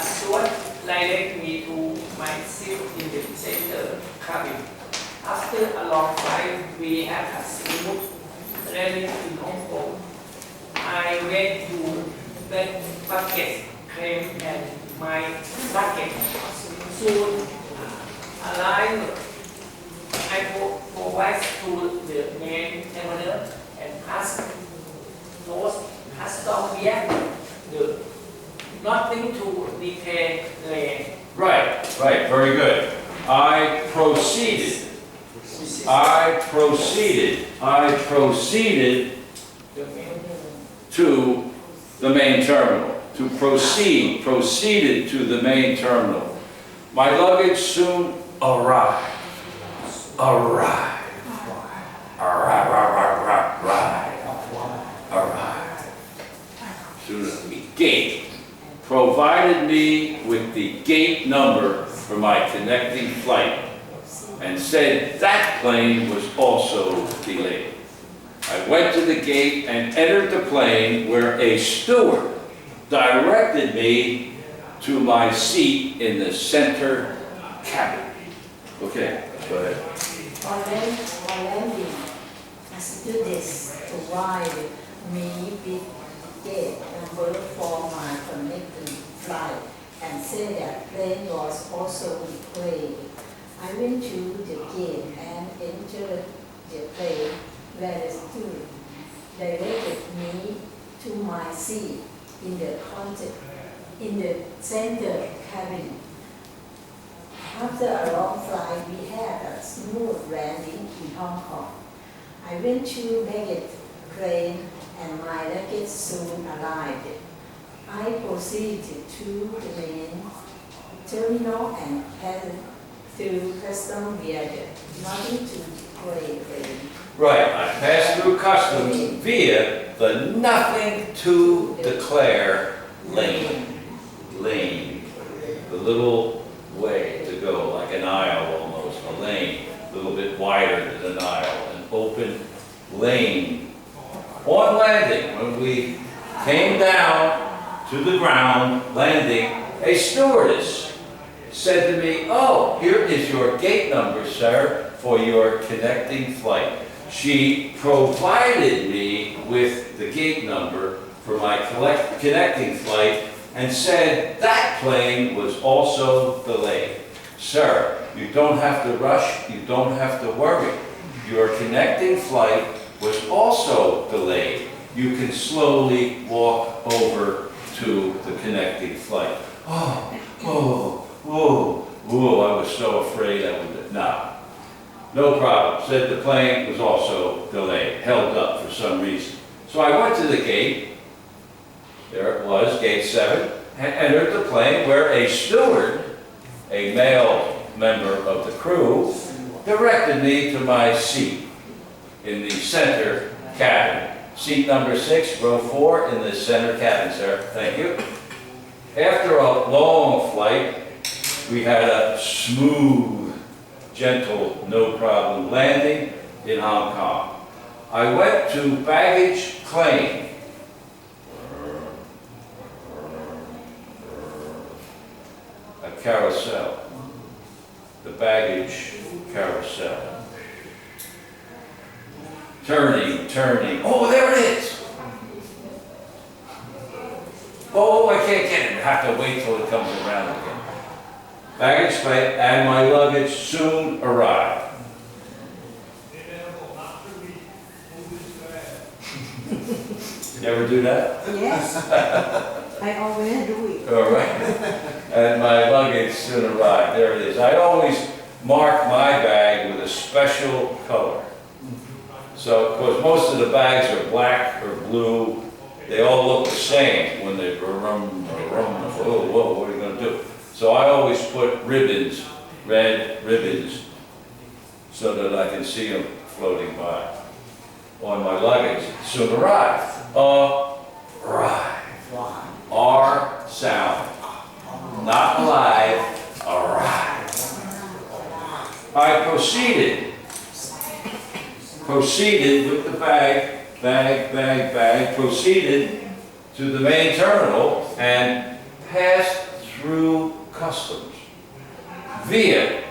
steward direct me to my seat in the center cabin. After a long flight, we had a smooth landing in Hong Kong. I went to the baggage claim and my luggage soon arrived. I provide to the main terminal and passed those customs via the nothing to detain lane. Right, very good. I proceeded to the main terminal. To proceeded to the main terminal. My luggage soon arrived. Soon the gate provided me with the gate number for my connecting flight and said that plane was also delayed. I went to the gate and entered the plane where a steward directed me to my seat in the center cabin. Okay, go ahead. On landing, a stewardess provided me with gate number for my connecting flight and said that plane was also delayed. I went to the gate and entered the plane where the steward directed me to my seat in the center cabin. After a long flight, we had a smooth landing in Hong Kong. I went to baggage claim and my luggage soon arrived. I proceeded to the main terminal and passed through customs via the nothing to declare lane. Right, I passed through customs via the nothing to declare lane. The little way to go, like an aisle almost, a lane, a little bit wider than an aisle, an open lane. On landing, when we came down to the ground, landing, a stewardess said to me, "Oh, here is your gate number, sir, for your connecting flight." She provided me with the gate number for my connecting flight and said that plane was also delayed. "Sir, you don't have to rush, you don't have to worry. Your connecting flight was also delayed. You can slowly walk over to the connecting flight." I was so afraid I would, no problem. Said the plane was also delayed, held up for some reason. So I went to the gate, there it was, gate 7, and entered the plane where a steward, a male member of the crew, directed me to my seat in the center cabin. Seat number 6, row 4 in the center cabin, sir. Thank you. After a long flight, we had a smooth, gentle, no problem landing in Hong Kong. I went to baggage claim. A carousel. The baggage carousel. Turning. Oh, there it is. Oh, I can't get it. I have to wait till it comes around again. Baggage claim, and my luggage soon arrived. You ever do that? Yes, I always do it. All right. And my luggage soon arrived. There it is. I always mark my bag with a special color. So, of course, most of the bags are black or blue. They all look the same when they whoa, what are you going to do? So I always put ribbons, red ribbons, so that I can see them floating by. On my luggage, soon arrived. Arrive. R sound. Not alive. Arrive. I proceeded with the bag, proceeded to the main terminal and passed through customs. Via,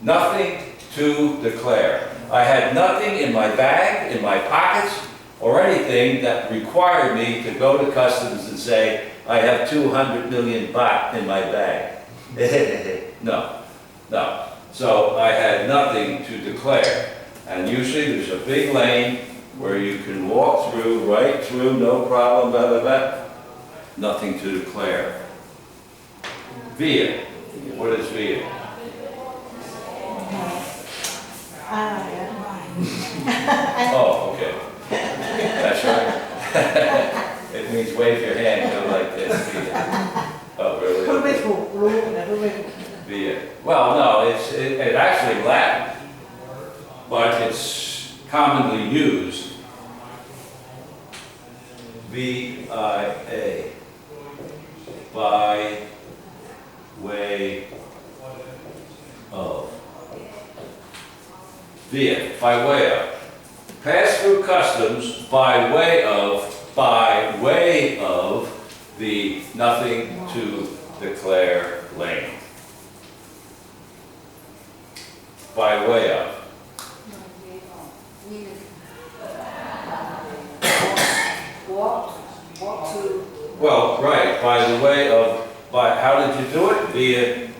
nothing to declare. I had nothing in my bag, in my pockets, or anything that required me to go to customs and say, I have 200 million baht in my bag. No, no. So I had nothing to declare. And usually there's a big lane where you can walk through, right through, no problem, blah, blah, blah. Nothing to declare. Via. What is via? Oh, okay. That's right. It means wave your hand, go like this. Via. Oh, really? Via. Well, no, it's actually Latin, but it's commonly used. V-I-A. By way of. Via, by way of. Pass through customs by way of the nothing to declare lane. By way of. Walk to. Well, right, by the way of, how did you do it?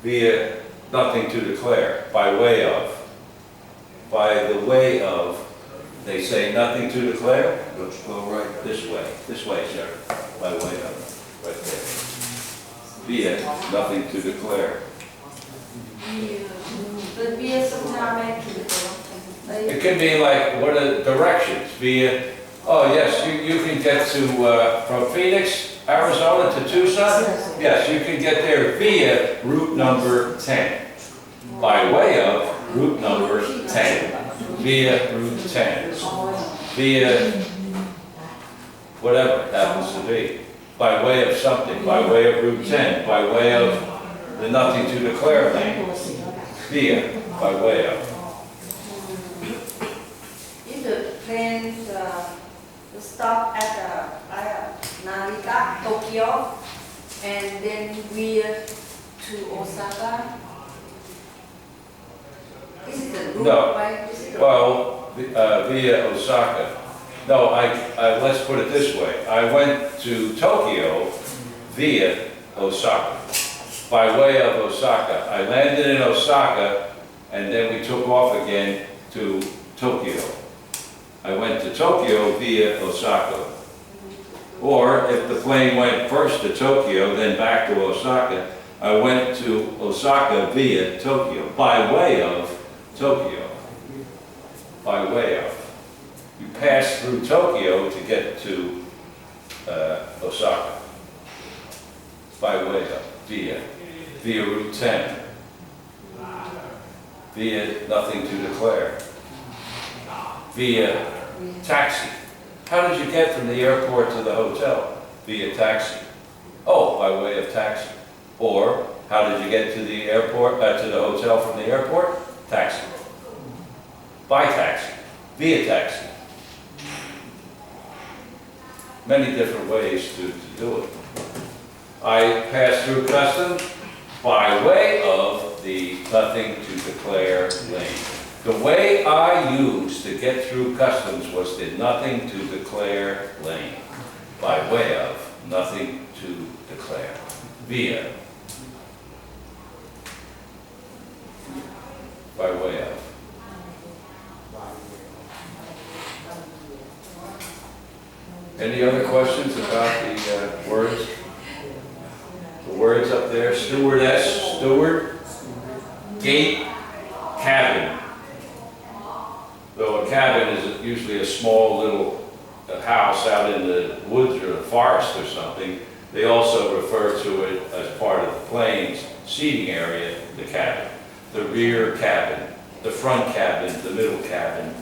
Via nothing to declare, by way of. By the way of, they say nothing to declare, let's go right this way, sir, by way of, right there. Via nothing to declare. But via sometimes It can be like, what are the directions? Via, oh yes, you can get to, from Phoenix, Arizona to Tucson? Yes, you can get there via route number 10. By way of route number 10. Via route 10. Via whatever it happens to be. By way of something, by way of route 10, by way of the nothing to declare lane. Via, by way of. If the plane stop at Narita, Tokyo, and then via to Osaka. This is the route, No. right? This is the Well, via Osaka. No, let's put it this way. I went to Tokyo via Osaka. By way of Osaka. I landed in Osaka and then we took off again to Tokyo. I went to Tokyo via Osaka. Or if the plane went first to Tokyo, then back to Osaka, I went to Osaka via Tokyo, by way of Tokyo. By way of. You pass through Tokyo to get to Osaka. By way of, via Route 10. Via nothing to declare. Via taxi. How did you get from the airport to the hotel? Via taxi. Oh, by way of taxi. Or, how did you get to the airport, to the hotel from the airport? Taxi. By taxi. Via taxi. Many different ways to do it. I pass through customs by way of the nothing to declare lane. The way I used to get through customs was the nothing to declare lane. By way of nothing to declare. Via. By way of. Any other questions about the words? The words up there, stewardess, steward, gate, cabin. Though a cabin is usually a small little house out in the woods or the forest or something, they also refer to it as part of the plane's seating area, the cabin. The rear cabin, the front cabin, the middle cabin,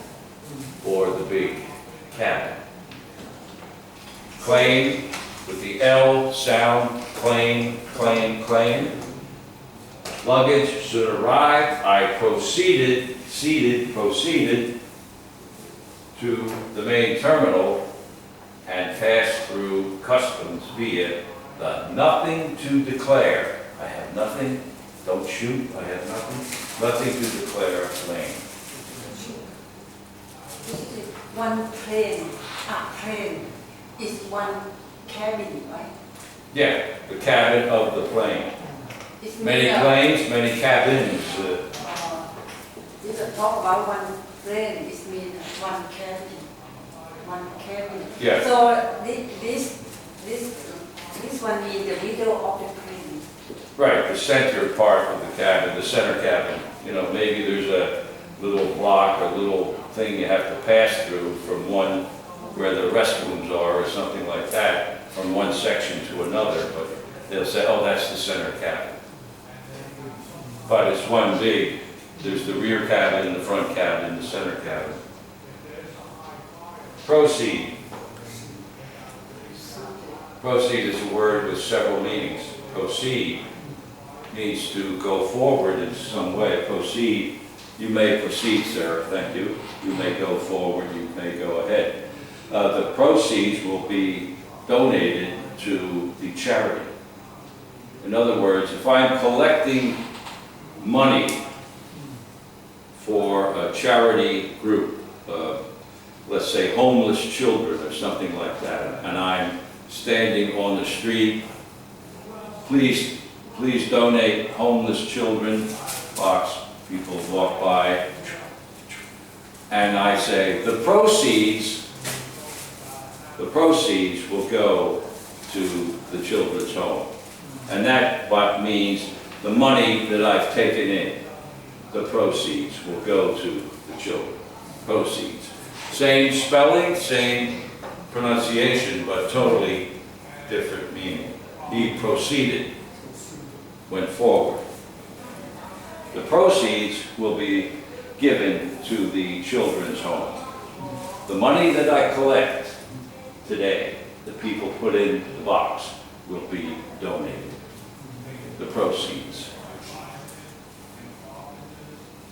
or the big cabin. Claim, with the L sound, claim, claim, claim. Luggage should arrive. I proceeded to the main terminal and passed through customs via the nothing to declare. I have nothing. Don't shoot. I have nothing. Nothing to declare lame. One plane, a plane is one cabin, right? Yeah, the cabin of the plane. It's Many planes, many cabins. This talk about one plane, it means one cabin. One cabin. Yeah. So this one means the middle of the plane. Right, the center part of the cabin, the center cabin. You know, maybe there's a little block or little thing you have to pass through from one where the restrooms are or something like that, from one section to another, but they'll say, oh, that's the center cabin. But it's one big, there's the rear cabin, the front cabin, the center cabin. Proceed. Proceed is a word with several meanings. Proceed means to go forward in some way. Proceed, you may proceed, sir, thank you. You may go forward, you may go ahead. The proceeds will be donated to the charity. In other words, if I'm collecting money for a charity group, let's say homeless children or something like that, and I'm standing on the street, please donate homeless children box. People walk by, and I say the proceeds will go to the children's home, and that what means the money that I've taken in, the proceeds will go to the children. Proceeds, same spelling, same pronunciation, but totally different meaning. He proceeded, went forward. The proceeds will be given to the children's home. The money that I collect today, that people put in the box, will be donated. The proceeds.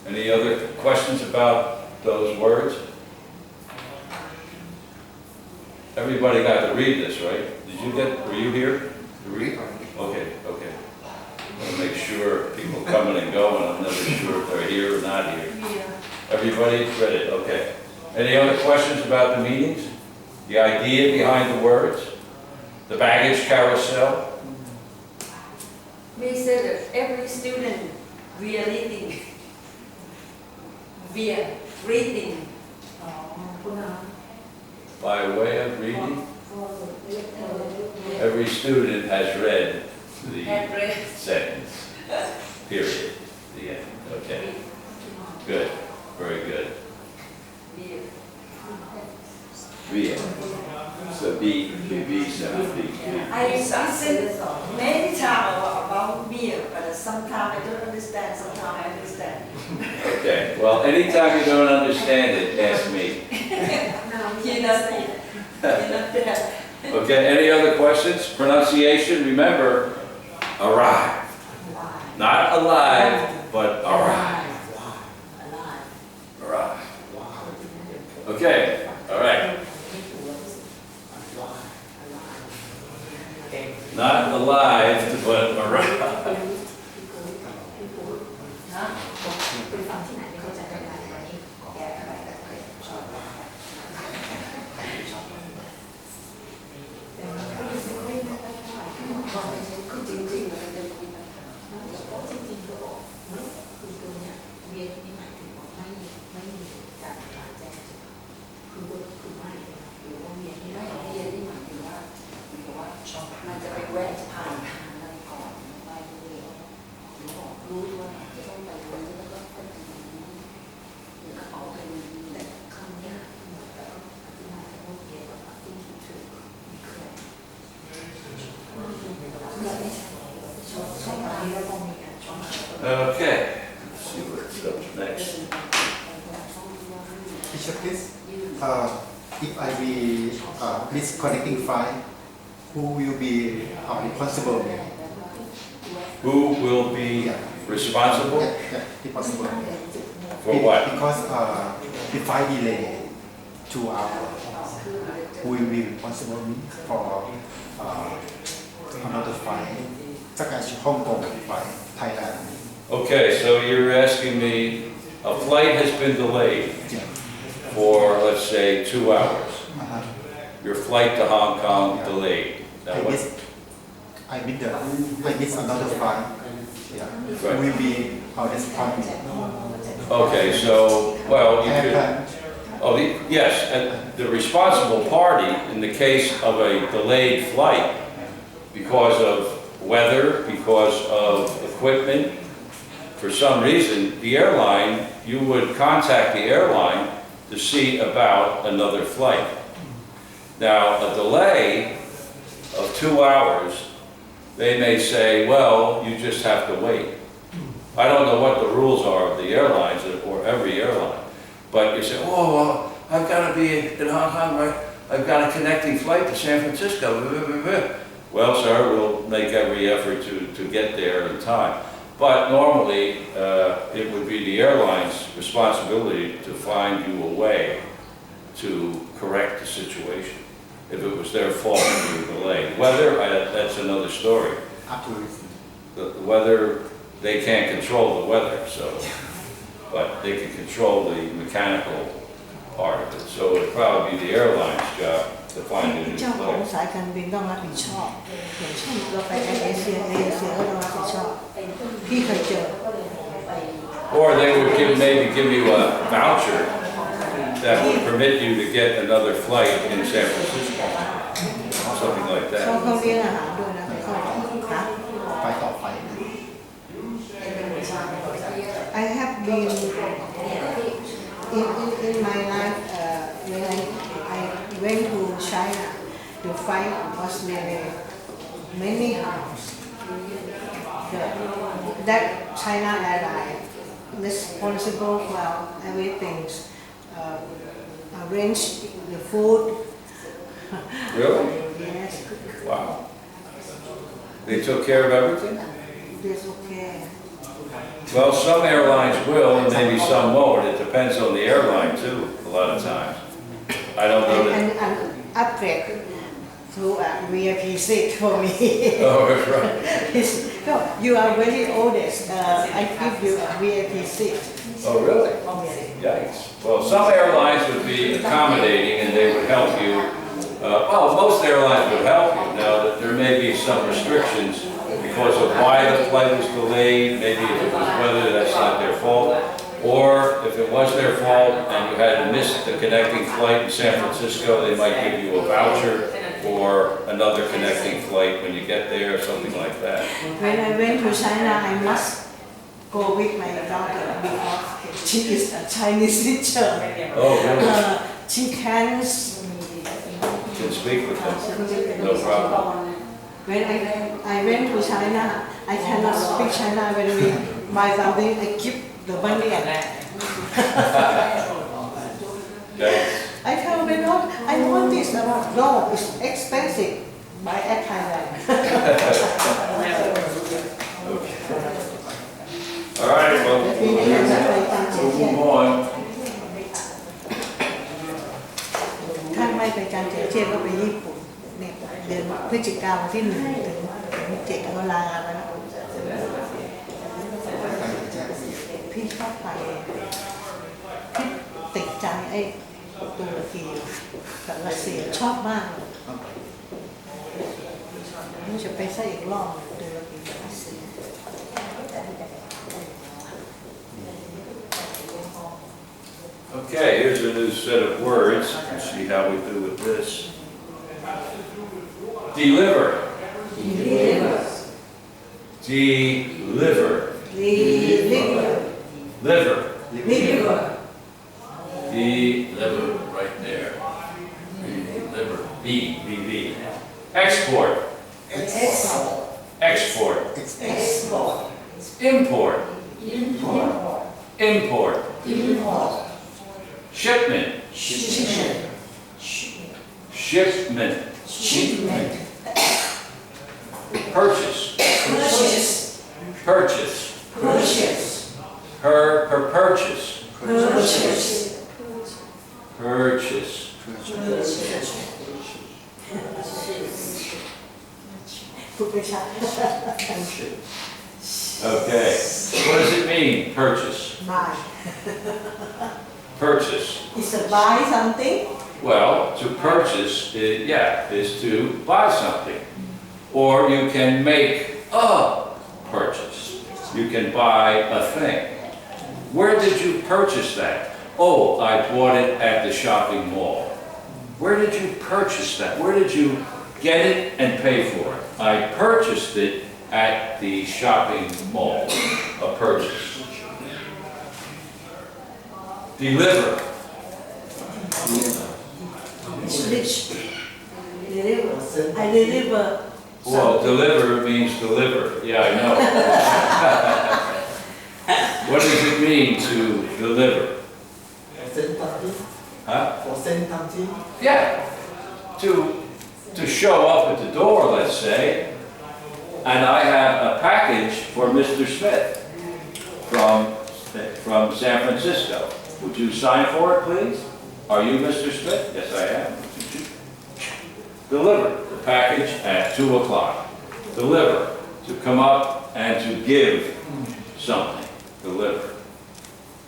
Any other questions about those words? Everybody got to read this, right? Were you here to read? Okay. I want to make sure people coming and going, I'm never sure if they're here or not here. Everybody read it, okay. Any other questions about the meanings? The idea behind the words? The baggage carousel? We said that every student we are reading. We are reading. By way of reading? Every student has read the sentence. Period. The end. Okay. Good. Very good. Read. So B sound. B. I said many times about beer, but sometimes I don't understand, sometimes I understand. Okay. Well, anytime you don't understand it, ask me. Okay. Any other questions? Pronunciation. Remember, arrive. Not alive, but arrive. Arrive. Okay. All right. Not alive, but arrive. Okay, let's see what's up next. Teacher, please. If I be misconnecting file, who will be responsible? Who will be responsible Responsible. for what? Because the file delay 2 hours. Who will be responsible for another flight, such as Hong Kong flight, Thailand. Okay, so you're asking me, a flight has been delayed Yeah. for, let's say, 2 hours. Uh-huh. Your flight to Hong Kong delayed. Now I what- miss another flight. Yeah. Right. Will be our disappointment. Okay, so, well, you could, Airplane. oh, yes, and the responsible party in the case of a delayed flight because of weather, because of equipment, for some reason, the airline, you would contact the airline to see about another flight. Now, a delay of 2 hours, they may say, well, you just have to wait. I don't know what the rules are of the airlines or every airline, but you say, oh, well, I've got to be in Hong Kong, right? I've got a connecting flight to San Francisco. Well, sir, we'll make every effort to get there in time. But normally, it would be the airline's responsibility to find you a way to correct the situation. If it was their fault you were delayed. Weather, that's another story. The weather, they can't control the weather, so, but they can control the mechanical part of it. So it'd probably be the airline's job to find a new เจ้าของ flight. สายการบินต้องรับผิดชอบอย่างเช่นเราไปแอร์เอเชียก็ต้องรับผิดชอบพี่เคยเจอ Or they would maybe give you a voucher that would permit you to get another flight in San Francisco, something like เขา that. เลี้ยงอาหารด้วยนะเขาหา Flightต่อไป I have been in my life when I went to China the flight was delayed many hours that China airline responsible for everything arrange the food Really? yes Wow. They took care of everything? that's okay Well, some airlines will, and maybe some won't. It depends on the airline too, a lot of times. I don't know that. and upgrade to a VIP seat for me. Oh, that's right. No, you are very oldest. I give you a VIP seat. Oh, really? Yikes. Well, some airlines would be accommodating and they would help you. Well, most airlines would help you. Now, there may be some restrictions because of why the flight was delayed. Maybe if it was weather, that's not their fault. Or if it was their fault and you had to miss the connecting flight in San Francisco, they might give you a voucher for another connecting flight when you get there, or something like that. When I went to China, I must go with my daughter because she is a Chinese teacher. Oh, really? She can Can speak with them. No problem. When I went to China, I cannot speak China. When we buy something, I keep the money and Okay. I tell them, no, I want this. No, it's expensive. Buy at Thailand. All right, well, we'll move on. ถ้าไม่ไปการเจียเจียก็ไปญี่ปุ่นเนี่ยเดือนพฤศจิกายนที่1 ถึง 7 ก็ลาแล้วนะพี่ชอบไปพี่ติดใจไอ้ตุรกีกับรัสเซียชอบมากนี่จะไปซะอีกรอบตุรกีกับรัสเซีย Okay, here's a new set of words. Let's see how we do with this. Deliver. Deliver. Deliver. Deliver. Liver. Deliver. Deliver, right there. Deliver. B, B, B. Export. Export. Export. Export. Import. Import. Import. Import. Shipment. Shipment. Shipment. Shipment. Purchase. Purchase. Purchase. Purchase. Per purchase. Purchase. Purchase. Purchase. พูดไม่ชัด Okay. What does it mean, purchase? buy Purchase. is a buy something Well, to purchase, is to buy something. Or you can make a purchase. You can buy a thing. Where did you purchase that? Oh, I bought it at the shopping mall. Where did you purchase that? Where did you get it and pay for it? I purchased it at the shopping mall. A purchase. Deliver. rich deliver I deliver Well, deliver means deliver. Yeah, I know. What does it mean to deliver? Huh? Yeah. To show up at the door, let's say, and I have a package for Mr. Smith from San Francisco. Would you sign for it, please? Are you Mr. Smith? Yes, I am. Deliver the package at 2 o'clock. Deliver, to come up and to give something. Deliver.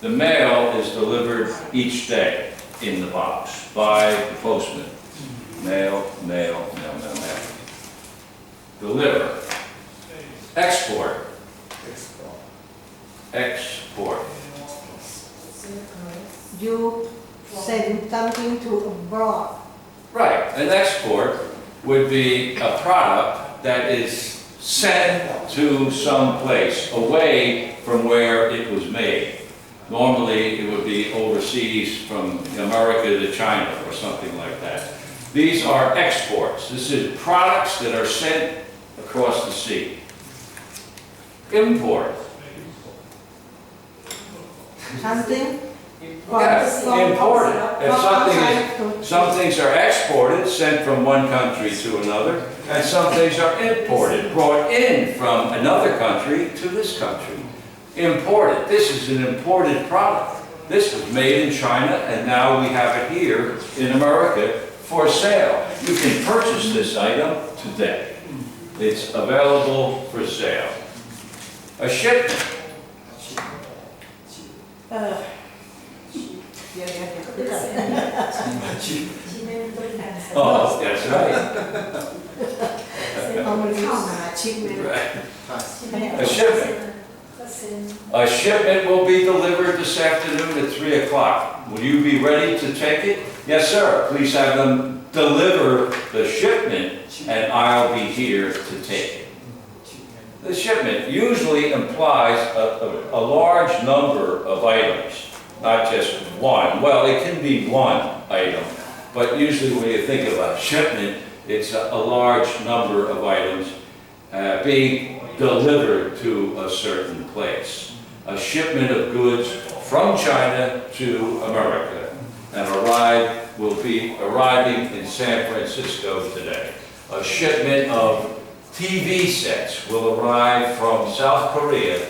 The mail is delivered each day in the box by the postman. Mail, mail, mail, mail, mail. Deliver. Export. Export. you send something to abroad Right. An export would be a product that is sent to some place away from where it was made. Normally, it would be overseas from America to China or something like that. These are exports. This is products that are sent across the sea. Import. something Yes, imported. If some things are exported, sent from one country to another, and some things are imported, brought in from another country to this country. Imported. This is an imported product. This was made in China, and now we have it here in America for sale. You can purchase this item today. It's available for sale. A shipment. เดี๋ยว Oh, that's right. เอามันเข้ามาชิปเลย Right. A shipment. A shipment will be delivered this afternoon at 3 o'clock. Will you be ready to take it? Yes, sir. Please have them deliver the shipment, and I'll be here to take it. The shipment usually implies a large number of items, not just one. Well, it can be one item, but usually when you think of a shipment, it's a large number of items being delivered to a certain place. A shipment of goods from China to America, and will be arriving in San Francisco today. A shipment of TV sets will arrive from South Korea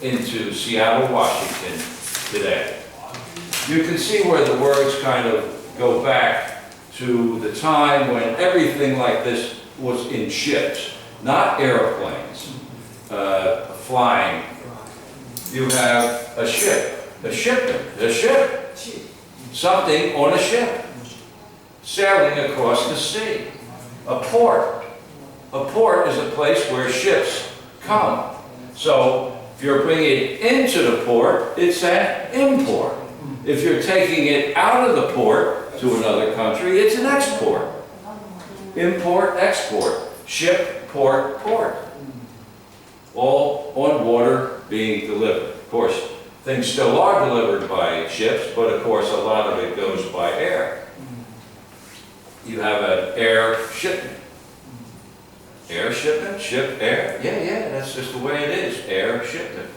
into Seattle, Washington today. You can see where the words kind of go back to the time when everything like this was in ships, not airplanes, flying. You have a ship, a shipment, a ship, something on a ship, sailing across the sea. A port. A port is a place where ships come. So if you're bringing it into the port, it's an import. If you're taking it out of the port to another country, it's an export. Import, export. Ship, port, port. All on water being delivered. Of course, things still are delivered by ships, but of course a lot of it goes by air. You have an air shipment. Air shipment, ship, air. Yeah, that's just the way it is. Air shipment.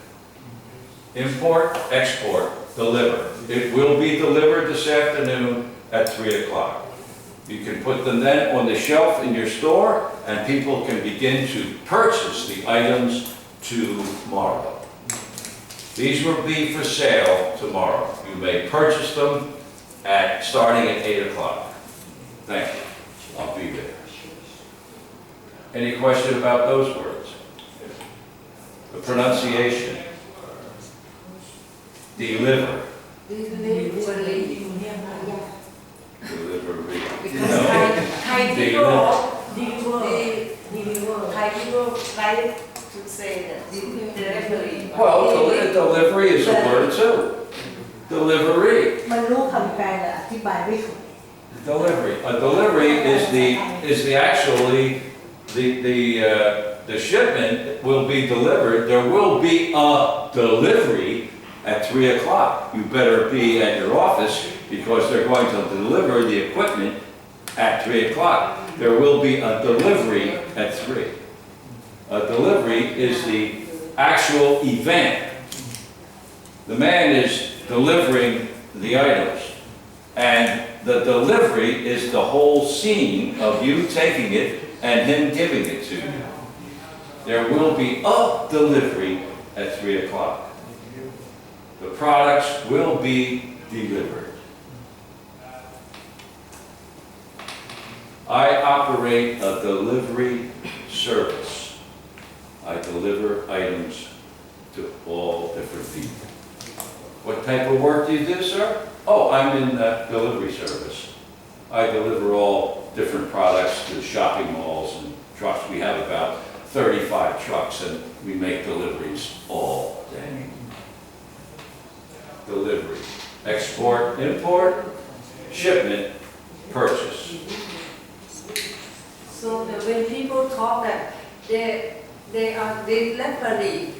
Import, export, deliver. It will be delivered this afternoon at 3 o'clock. You can put them then on the shelf in your store, and people can begin to purchase the items tomorrow. These will be for sale tomorrow. You may purchase them starting at 8 o'clock. Thank you. I'll be there. Any question about those words? The pronunciation. Deliver. Delivery. Delivery. Because No. Thai people Thai people like to say that delivery. Well, delivery is a word too. Delivery. มันรู้คำแปลแต่อธิบายไม่ถูก Delivery. A delivery is the actually the shipment will be delivered. There will be a delivery at 3 o'clock. You better be at your office because they're going to deliver the equipment at 3 o'clock. There will be a delivery at 3. A delivery is the actual event. The man is delivering the items, and the delivery is the whole scene of you taking it and him giving it to you. There will be a delivery at 3 o'clock. The products will be delivered. I operate a delivery service. I deliver items to all different people. What type of work do you do, sir? Oh, I'm in the delivery service. I deliver all different products to shopping malls and trucks. We have about 35 trucks and we make deliveries all day. Delivery. Export, import, shipment, purchase. So that when people talk that they are delivery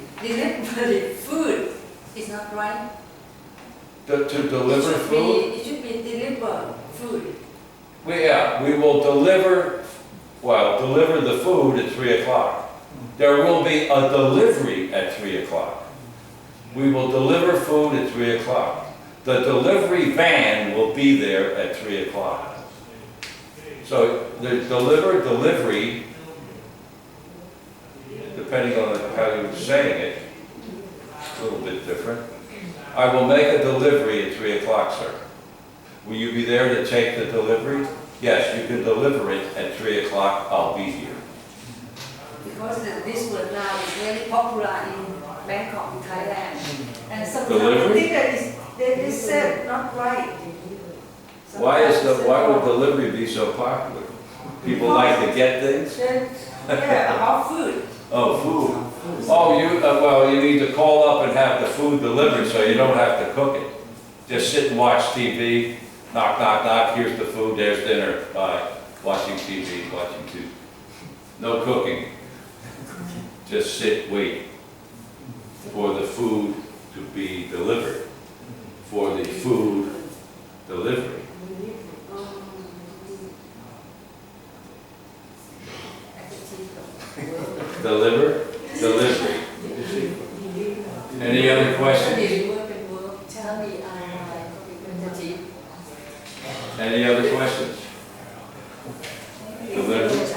food, it's not right. To deliver food? It should be deliver food. We will deliver the food at 3 o'clock. There will be a delivery at 3 o'clock. We will deliver food at 3 o'clock. The delivery van will be there at 3 o'clock. So the delivery, depending on how you're saying it, it's a little bit different. I will make a delivery at 3 o'clock, sir. Will you be there to take the delivery? Yes, you can deliver it at 3 o'clock. I'll be here. Because this word now is very popular in Bangkok, in Thailand. And some people Delivery? think that they said not right. Why would delivery be so popular? People like to get things? Yeah, about food. Oh, food. Oh, you need to call up and have the food delivered so you don't have to cook it. Just sit and watch TV. Knock, knock, knock. Here's the food. There's dinner. Bye. Watching TV. Watching TV. No cooking. Just sit, wait for the food to be delivered. For the food delivery. Delivery. Any other questions? Any other questions? Delivery.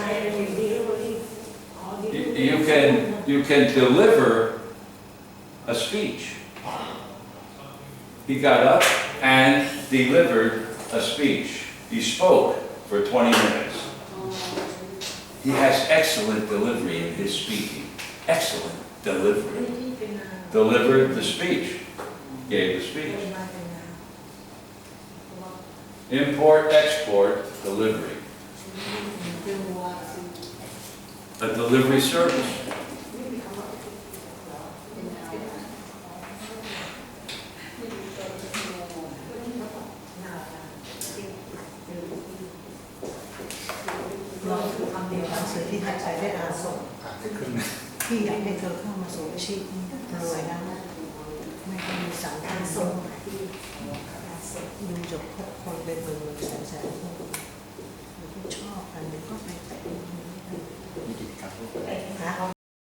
You can deliver a speech. He got up and delivered a speech. He spoke for 20 minutes. He has excellent delivery in his speaking. Excellent delivery. Delivered the speech. Gave the speech. Import, export, delivery. A delivery service.เราคือคำเดียวหนังสือที่ท่านใช้ได้อ่านส่ง อ่านได้ครึ่ง พี่อยากให้เธอเข้ามาสู่อาชีพรวยนะไม่ต้องมีสังคมส่งดูจบพบคนเป็นหมื่นแสน